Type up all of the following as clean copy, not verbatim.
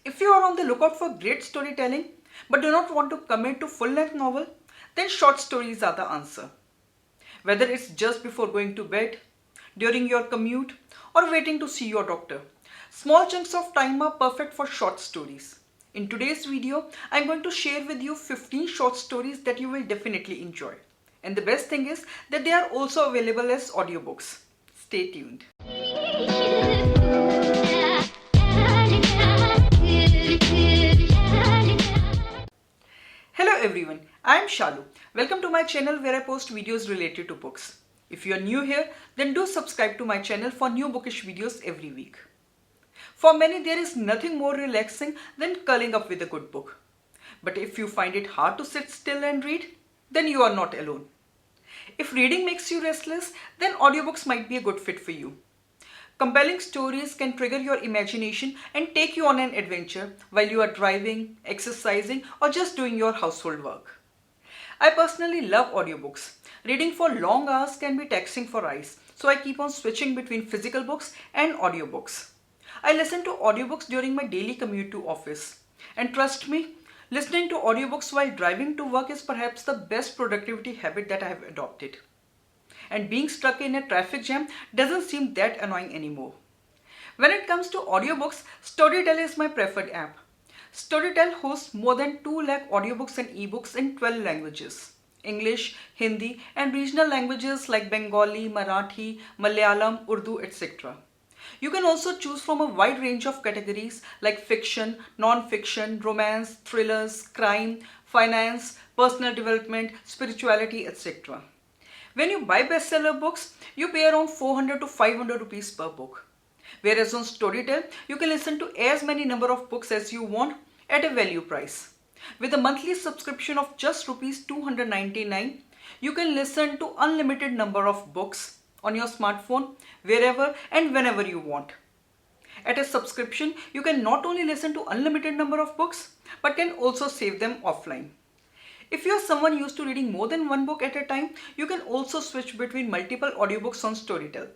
If you are on the lookout for great storytelling but do not want to commit to full-length novel, then short stories are the answer. Whether it's just before going to bed, during your commute, or waiting to see your doctor, small chunks of time are perfect for short stories. In today's video, I'm going to share with you 15 short stories that you will definitely enjoy. And the best thing is that they are also available as audiobooks. Stay tuned. Hello everyone, I am Shaloo. Welcome to my channel where I post videos related to books. If you are new here, then do subscribe to my channel for new bookish videos every week. For many, there is nothing more relaxing than curling up with a good book. But if you find it hard to sit still and read, then you are not alone. If reading makes you restless, then audiobooks might be a good fit for you. Compelling stories can trigger your imagination and take you on an adventure while you are driving, exercising, or just doing your household work. I personally love audiobooks. Reading for long hours can be taxing for eyes, so I keep on switching between physical books and audiobooks. I listen to audiobooks during my daily commute to office. And trust me, listening to audiobooks while driving to work is perhaps the best productivity habit that I have adopted. And being stuck in a traffic jam doesn't seem that annoying anymore. When it comes to audiobooks, Storytel is my preferred app. Storytel hosts more than 2 lakh audiobooks and ebooks in 12 languages: English, Hindi, and regional languages like Bengali, Marathi, Malayalam, Urdu, etc. You can also choose from a wide range of categories like fiction, non-fiction, romance, thrillers, crime, finance, personal development, spirituality, etc. When you buy bestseller books, you pay around 400 to 500 rupees per book. Whereas on Storytel, you can listen to as many number of books as you want at a value price. With a monthly subscription of just rupees 299, you can listen to unlimited number of books on your smartphone wherever and whenever you want. At a subscription, you can not only listen to unlimited number of books, but can also save them offline. If you are someone used to reading more than one book at a time, you can also switch between multiple audiobooks on Storytel.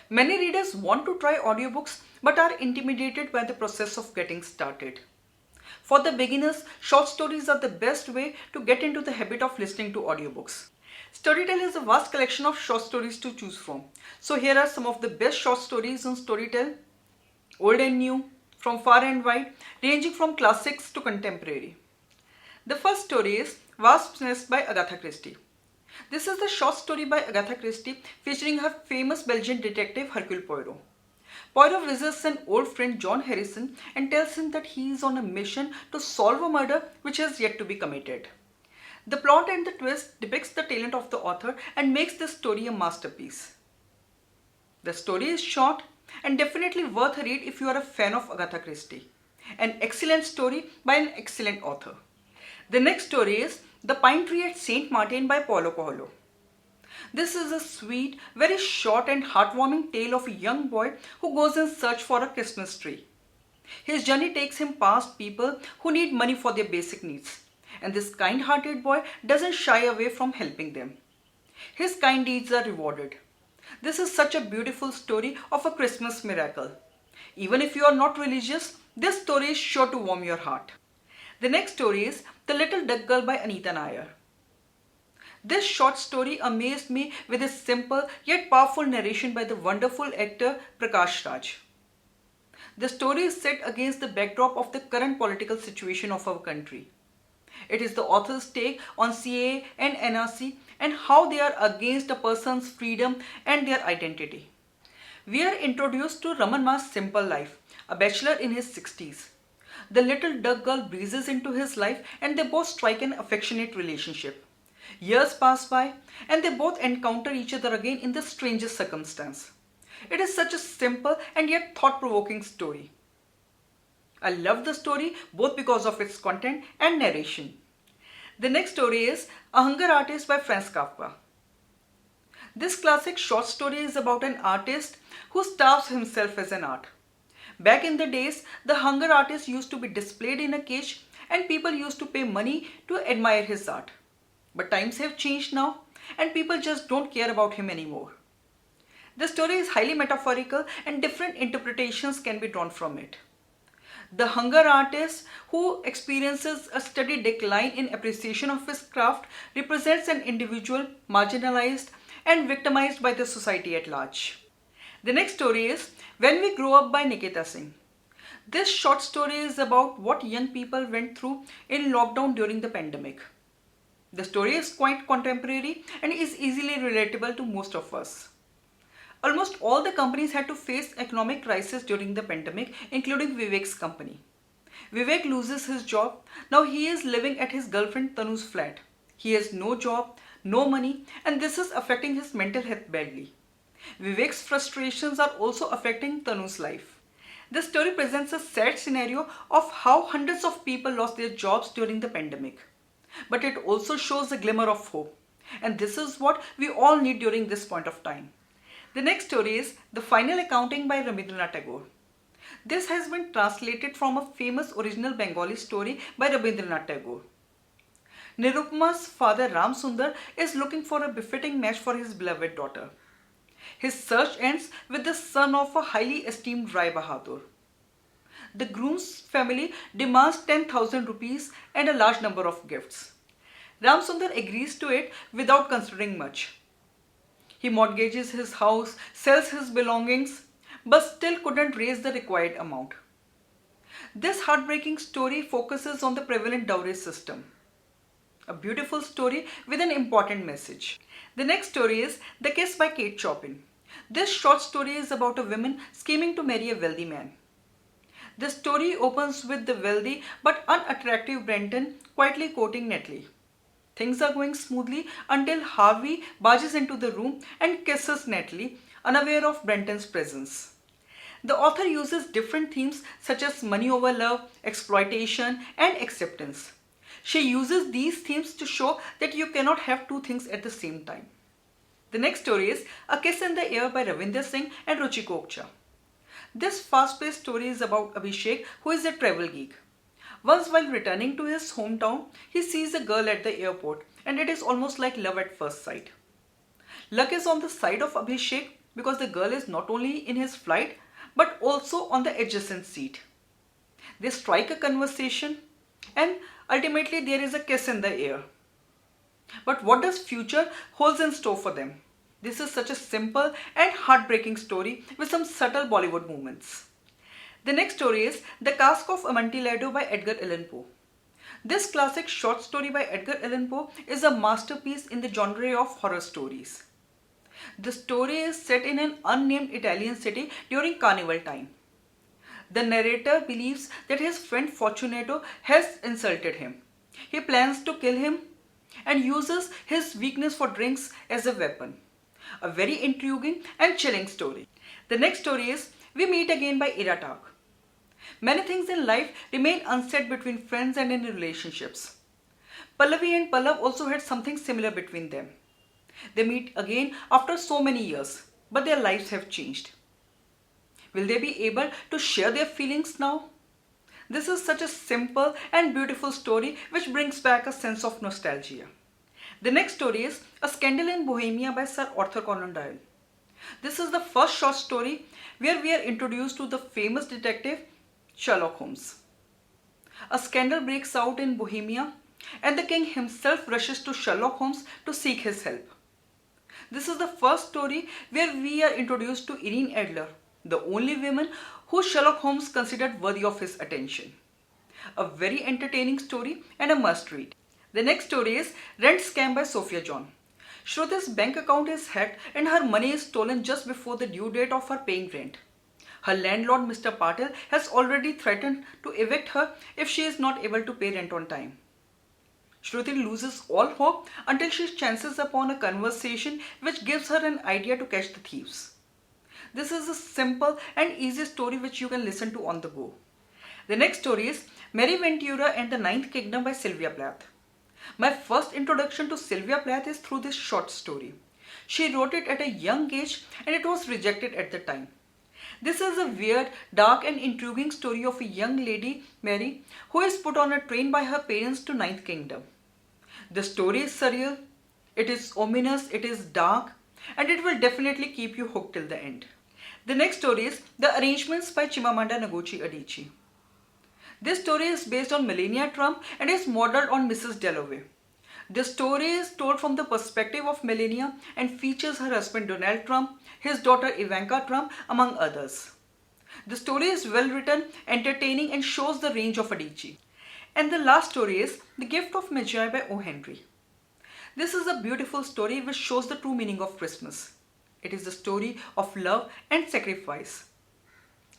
Many readers want to try audiobooks but are intimidated by the process of getting started. For the beginners, short stories are the best way to get into the habit of listening to audiobooks. Storytel has a vast collection of short stories to choose from. So here are some of the best short stories on Storytel, old and new, from far and wide, ranging from classics to contemporary. The first story is Wasps Nest by Agatha Christie. This is the short story by Agatha Christie featuring her famous Belgian detective Hercule Poirot. Poirot visits an old friend John Harrison and tells him that he is on a mission to solve a murder which has yet to be committed. The plot and the twist depicts the talent of the author and makes this story a masterpiece. The story is short and definitely worth a read if you are a fan of Agatha Christie. An excellent story by an excellent author. The next story is The Pine Tree at St. Martin by Paulo Coelho. This is a sweet, very short and heartwarming tale of a young boy who goes in search for a Christmas tree. His journey takes him past people who need money for their basic needs, and this kind-hearted boy doesn't shy away from helping them. His kind deeds are rewarded. This is such a beautiful story of a Christmas miracle. Even if you are not religious, this story is sure to warm your heart. The next story is The Little Duck Girl by Anita Nair. This short story amazed me with its simple yet powerful narration by the wonderful actor Prakash Raj. The story is set against the backdrop of the current political situation of our country. It is the author's take on CAA and NRC and how they are against a person's freedom and their identity. We are introduced to Raman Ma's simple life, a bachelor in his 60s. The little duck girl breezes into his life and they both strike an affectionate relationship. Years pass by and they both encounter each other again in the strangest circumstance. It is such a simple and yet thought-provoking story. I love the story both because of its content and narration. The next story is A Hunger Artist by Franz Kafka. This classic short story is about an artist who starves himself as an art. Back in the days, the hunger artist used to be displayed in a cage and people used to pay money to admire his art. But times have changed now and people just don't care about him anymore. The story is highly metaphorical and different interpretations can be drawn from it. The hunger artist who experiences a steady decline in appreciation of his craft represents an individual marginalized and victimized by the society at large. The next story is When We Grow Up by Nikita Singh. This short story is about what young people went through in lockdown during the pandemic. The story is quite contemporary and is easily relatable to most of us. Almost all the companies had to face economic crisis during the pandemic, including Vivek's company. Vivek loses his job. Now he is living at his girlfriend Tanu's flat. He has no job, no money, and this is affecting his mental health badly. Vivek's frustrations are also affecting Tanu's life. This story presents a sad scenario of how hundreds of people lost their jobs during the pandemic. But it also shows a glimmer of hope. And this is what we all need during this point of time. The next story is The Final Accounting by Rabindranath Tagore. This has been translated from a famous original Bengali story by Rabindranath Tagore. Nirupama's father Ram Sundar is looking for a befitting match for his beloved daughter. His search ends with the son of a highly esteemed Rai Bahadur. The groom's family demands 10,000 rupees and a large number of gifts. Ram Sundar agrees to it without considering much. He mortgages his house, sells his belongings, but still couldn't raise the required amount. This heartbreaking story focuses on the prevalent dowry system. A beautiful story with an important message. The next story is The Kiss by Kate Chopin. This short story is about a woman scheming to marry a wealthy man. The story opens with the wealthy but unattractive Brenton quietly courting Natalie. Things are going smoothly until Harvey barges into the room and kisses Natalie, unaware of Brenton's presence. The author uses different themes such as money over love, exploitation, and acceptance. She uses these themes to show that you cannot have two things at the same time. The next story is A Kiss in the Air by Ravinder Singh and Ruchi Kokcha. This fast-paced story is about Abhishek, who is a travel geek. Once while returning to his hometown, he sees a girl at the airport and it is almost like love at first sight. Luck is on the side of Abhishek because the girl is not only in his flight but also on the adjacent seat. They strike a conversation and ultimately there is a kiss in the air. But what does future holds in store for them? This is such a simple and heartbreaking story with some subtle Bollywood moments. The next story is The Cask of Amanteledo by Edgar Allan Poe. This classic short story by Edgar Allan Poe is a masterpiece in the genre of horror stories. The story is set in an unnamed Italian city during carnival time. The narrator believes that his friend Fortunato has insulted him. He plans to kill him and uses his weakness for drinks as a weapon. A very intriguing and chilling story. The next story is We Meet Again by Ira Tak. Many things in life remain unsaid between friends and in relationships. Pallavi and Pallav also had something similar between them. They meet again after so many years, but their lives have changed. Will they be able to share their feelings now? This is such a simple and beautiful story which brings back a sense of nostalgia. The next story is A Scandal in Bohemia by Sir Arthur Conan Doyle. This is the first short story where we are introduced to the famous detective Sherlock Holmes. A scandal breaks out in Bohemia and the king himself rushes to Sherlock Holmes to seek his help. This is the first story where we are introduced to Irene Adler, the only woman who Sherlock Holmes considered worthy of his attention. A very entertaining story and a must read. The next story is Rent Scam by Sophia John. Shruti's bank account is hacked and her money is stolen just before the due date of her paying rent. Her landlord, Mr. Patel, has already threatened to evict her if she is not able to pay rent on time. Shruti loses all hope until she chances upon a conversation which gives her an idea to catch the thieves. This is a simple and easy story which you can listen to on the go. The next story is Maryventura and the Ninth Kingdom by Sylvia Plath. My first introduction to Sylvia Plath is through this short story. She wrote it at a young age and it was rejected at the time. This is a weird, dark and intriguing story of a young lady, Mary, who is put on a train by her parents to Ninth Kingdom. The story is surreal, it is ominous, it is dark, and it will definitely keep you hooked till the end. The next story is The Arrangements by Chimamanda Ngozi Adichie. This story is based on Melania Trump and is modeled on Mrs. Dalloway. The story is told from the perspective of Melania and features her husband Donald Trump, his daughter Ivanka Trump, among others. The story is well written, entertaining, and shows the range of Adichie. And the last story is The Gift of Magi by O. Henry. This is a beautiful story which shows the true meaning of Christmas. It is the story of love and sacrifice.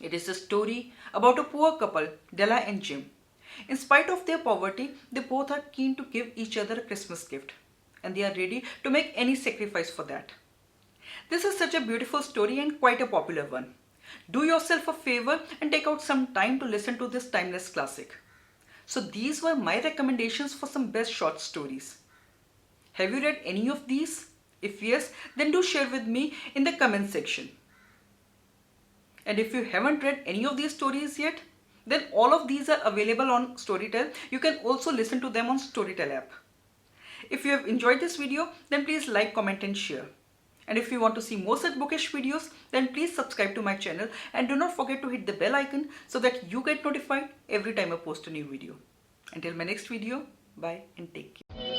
It is a story about a poor couple, Della and Jim. In spite of their poverty, they both are keen to give each other a Christmas gift, and they are ready to make any sacrifice for that. This is such a beautiful story and quite a popular one. Do yourself a favor and take out some time to listen to this timeless classic. So these were my recommendations for some best short stories. Have you read any of these? If yes, then do share with me in the comment section. And if you haven't read any of these stories yet, then all of these are available on Storytel. You can also listen to them on Storytel app. If you have enjoyed this video, then please like, comment and share. And if you want to see more such bookish videos, then please subscribe to my channel and do not forget to hit the bell icon so that you get notified every time I post a new video. Until my next video, bye and take care.